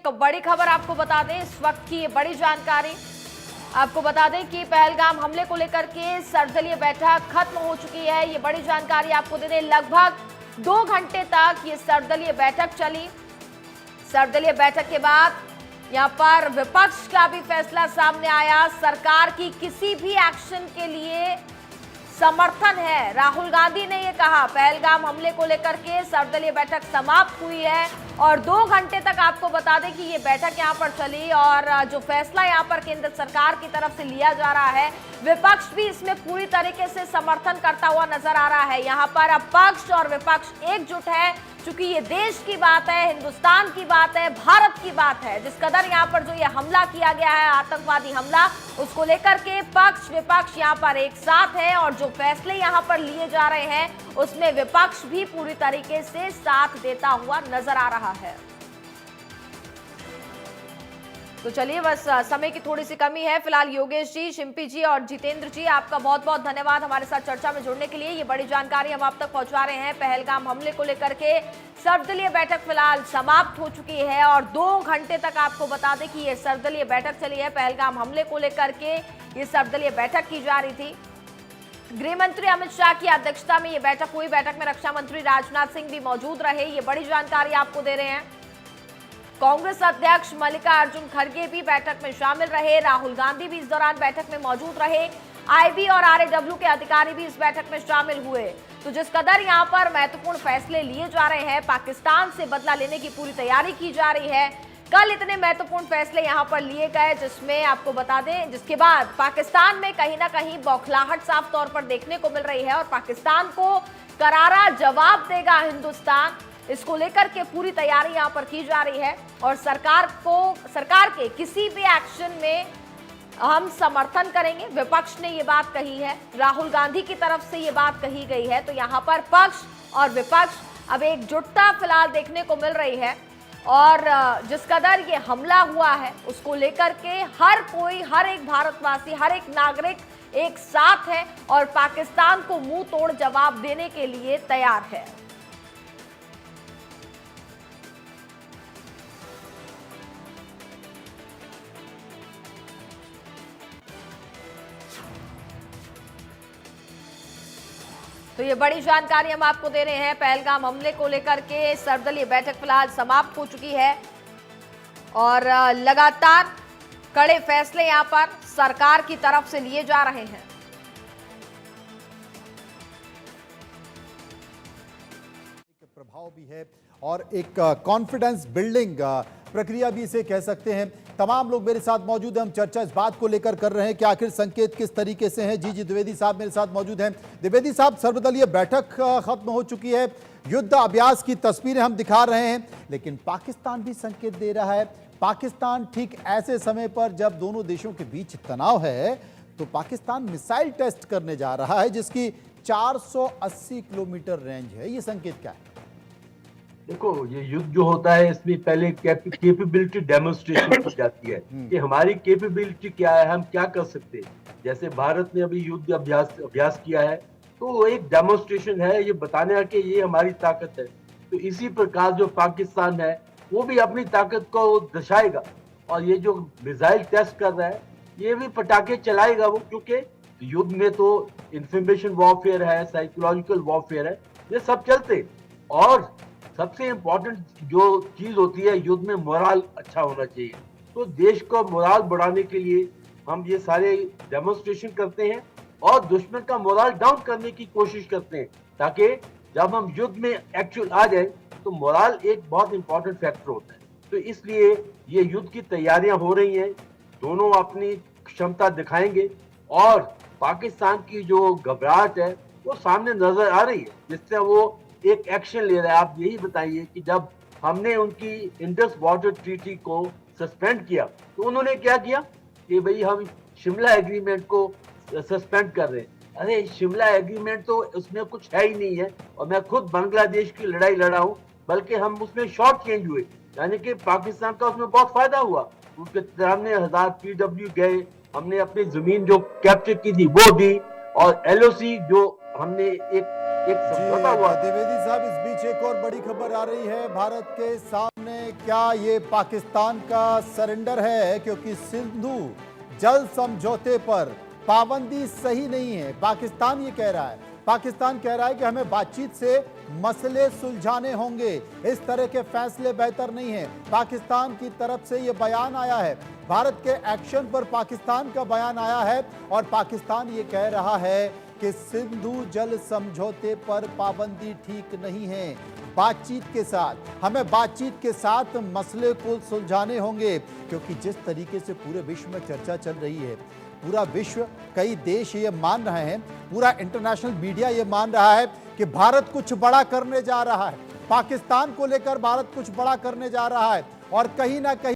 एक बड़ी खबर आपको बता दें, इस वक्त की ये बड़ी जानकारी आपको बता दें कि पहलगाम हमले को लेकर के सर्वदलीय बैठक खत्म हो चुकी है। ये बड़ी जानकारी आपको दे दें, लगभग 2 घंटे तक ये सर्वदलीय बैठक चली। सर्वदलीय बैठक के बाद यहां पर विपक्ष का भी फैसला सामने आया। सरकार की किसी भी एक्शन के लिए समर्थन है। राहुल गांधी ने यह कहा, पहलगाम हमले को लेकर के सर्वदलीय बैठक समाप्त हुई है और 2 घंटे तक आपको बता दें कि ये बैठक यहां पर चली और जो फैसला यहां पर केंद्र सरकार की तरफ से लिया जा रहा है, विपक्ष भी इसमें पूरी तरीके से समर्थन करता हुआ नजर आ रहा है। यहां पर अब पक्ष और विपक्ष एकजुट है, क्योंकि ये देश की बात है, हिंदुस्तान की बात है, भारत की बात है। जिस कदर यहाँ पर जो ये हमला किया गया है, आतंकवादी हमला, उसको लेकर के पक्ष विपक्ष यहाँ पर एक साथ है और जो फैसले यहाँ पर लिए जा रहे हैं उसमें विपक्ष भी पूरी तरीके से साथ देता हुआ नजर आ रहा है। तो चलिए, बस समय की थोड़ी सी कमी है। फिलहाल योगेश जी, शिंपी जी और जितेंद्र जी, आपका बहुत बहुत धन्यवाद हमारे साथ चर्चा में जुड़ने के लिए। ये बड़ी जानकारी हम आप तक पहुंचा रहे हैं। पहलगाम हमले को लेकर के सर्वदलीय बैठक फिलहाल समाप्त हो चुकी है और 2 घंटे तक आपको बता दें कि ये सर्वदलीय बैठक चली है। पहलगाम हमले को लेकर के ये सर्वदलीय बैठक की जा रही थी। गृह मंत्री अमित शाह की अध्यक्षता में ये बैठक हुई। बैठक में रक्षा मंत्री राजनाथ सिंह भी मौजूद रहे। ये बड़ी जानकारी आपको दे रहे हैं। कांग्रेस अध्यक्ष मल्लिकार्जुन खड़गे भी बैठक में शामिल रहे। राहुल गांधी भी इस दौरान बैठक में मौजूद रहे। आईबी और आरएडब्ल्यू के अधिकारी भी इस बैठक में शामिल हुए। तो जिस कदर यहां पर महत्वपूर्ण फैसले लिए जा रहे हैं, पाकिस्तान से बदला लेने की पूरी तैयारी की जा रही है। कल इतने महत्वपूर्ण फैसले यहां पर लिए गए, जिसमें आपको बता दें, जिसके बाद पाकिस्तान में कहीं ना कहीं बौखलाहट साफ तौर पर देखने को मिल रही है और पाकिस्तान को करारा जवाब देगा हिंदुस्तान। इसको लेकर के पूरी तैयारी यहां पर की जा रही है और सरकार के किसी भी एक्शन में हम समर्थन करेंगे। विपक्ष ने ये बात कही है, राहुल गांधी की तरफ से ये बात कही गई है। तो यहां पर पक्ष और विपक्ष अब एकजुटता फिलहाल देखने को मिल रही है और जिस कदर ये हमला हुआ है उसको लेकर के हर कोई, हर एक भारतवासी, हर एक नागरिक एक साथ है और पाकिस्तान को मुंह तोड़ जवाब देने के लिए तैयार है। तो ये बड़ी जानकारी हम आपको दे रहे हैं। पहलगाम हमले को लेकर के सर्वदलीय बैठक फिलहाल समाप्त हो चुकी है और लगातार कड़े फैसले यहां पर सरकार की तरफ से लिए जा रहे हैं। प्रभाव भी है और एक कॉन्फिडेंस बिल्डिंग प्रक्रिया भी इसे कह सकते हैं। तमाम लोग मेरे साथ मौजूद हैं। हम चर्चा इस बात को लेकर कर रहे हैं कि आखिर संकेत किस तरीके से हैं। जी द्विवेदी साहब मेरे साथ मौजूद हैं। द्विवेदी साहब, सर्वदलीय बैठक खत्म हो चुकी है, युद्ध अभ्यास की तस्वीरें हम दिखा रहे हैं, लेकिन पाकिस्तान भी संकेत दे रहा है। पाकिस्तान ठीक ऐसे समय पर जब दोनों देशों के बीच तनाव है, तो पाकिस्तान मिसाइल टेस्ट करने जा रहा है जिसकी 480 किलोमीटर रेंज है। ये संकेत क्या है? देखो, ये युद्ध जो होता है इसमें पहले कैपेबिलिटी डेमोन्स्ट्रेशन की जाती है कि हमारी कैपेबिलिटी क्या है, हम क्या कर सकते हैं। जैसे भारत ने अभी युद्ध अभ्यास किया है, तो वो एक डेमोन्स्ट्रेशन है, ये बताने कि ये हमारी ताकत है। तो इसी प्रकार जो पाकिस्तान है वो भी अपनी ताकत को दर्शाएगा और ये जो मिसाइल टेस्ट कर रहा है ये भी पटाखे चलाएगा वो, क्योंकि युद्ध में तो इंफॉर्मेशन वॉरफेयर है, साइकोलॉजिकल वॉरफेयर है, ये सब चलते। और सबसे इम्पोर्टेंट जो चीज होती है युद्ध में, मोराल अच्छा होना चाहिए। तो देश को मोराल बढ़ाने के लिए हम ये सारे डेमोन्स्ट्रेशन करते हैं और दुश्मन का मोराल डाउन करने की कोशिश करते हैं, ताकि जब हम युद्ध में एक्चुअल आ जाए तो मोराल एक बहुत इंपॉर्टेंट फैक्टर होता है। तो इसलिए ये युद्ध की तैयारियां हो रही हैं, दोनों अपनी क्षमता दिखाएंगे और पाकिस्तान की जो घबराहट है वो सामने नजर आ रही है, जिससे वो एक एक्शन ले रहा है। आप यही बताइए कि जब हमने उनकी इंडस वाटर ट्रीटी को सस्पेंड किया तो उन्होंने क्या किया कि भाई हम शिमला एग्रीमेंट को सस्पेंड कर रहे हैं। अरे शिमला एग्रीमेंट तो उसमें कुछ है ही नहीं है और मैं खुद बांग्लादेश की लड़ाई लड़ा हूँ, बल्कि हम उसमें शॉर्ट चेंज हुए, यानी कि पाकिस्तान का उसमें बहुत फायदा हुआ। उसके सामने 1000 PW गए, हमने अपनी जमीन जो कैप्चर की थी वो दी और LOC जो हमने एक समझौता हुआ। द्विवेदी साहब, इस बीच एक और बड़ी खबर आ रही है। भारत के सामने सामने, क्या ये पाकिस्तान का सरेंडर है? क्योंकि सिंधु जल समझौते पर पाबंदी सही नहीं है, पाकिस्तान ये कह रहा है। पाकिस्तान कह रहा है कि हमें बातचीत से मसले सुलझाने होंगे, इस तरह के फैसले बेहतर नहीं है। पाकिस्तान की तरफ से ये बयान आया है, भारत के एक्शन पर पाकिस्तान का बयान आया है और पाकिस्तान ये कह रहा है कि सिंधु जल समझौते पर पाबंदी ठीक नहीं है। बातचीत के साथ, हमें बातचीत के साथ मसले को सुलझाने होंगे, क्योंकि जिस तरीके से पूरे विश्व में चर्चा चल रही है, पूरा विश्व, कई देश ये मान रहे हैं, पूरा इंटरनेशनल मीडिया ये मान रहा है कि भारत कुछ बड़ा करने जा रहा है, पाकिस्तान को लेकर भारत कुछ बड़ा करने जा रहा है और कहीं ना कहीं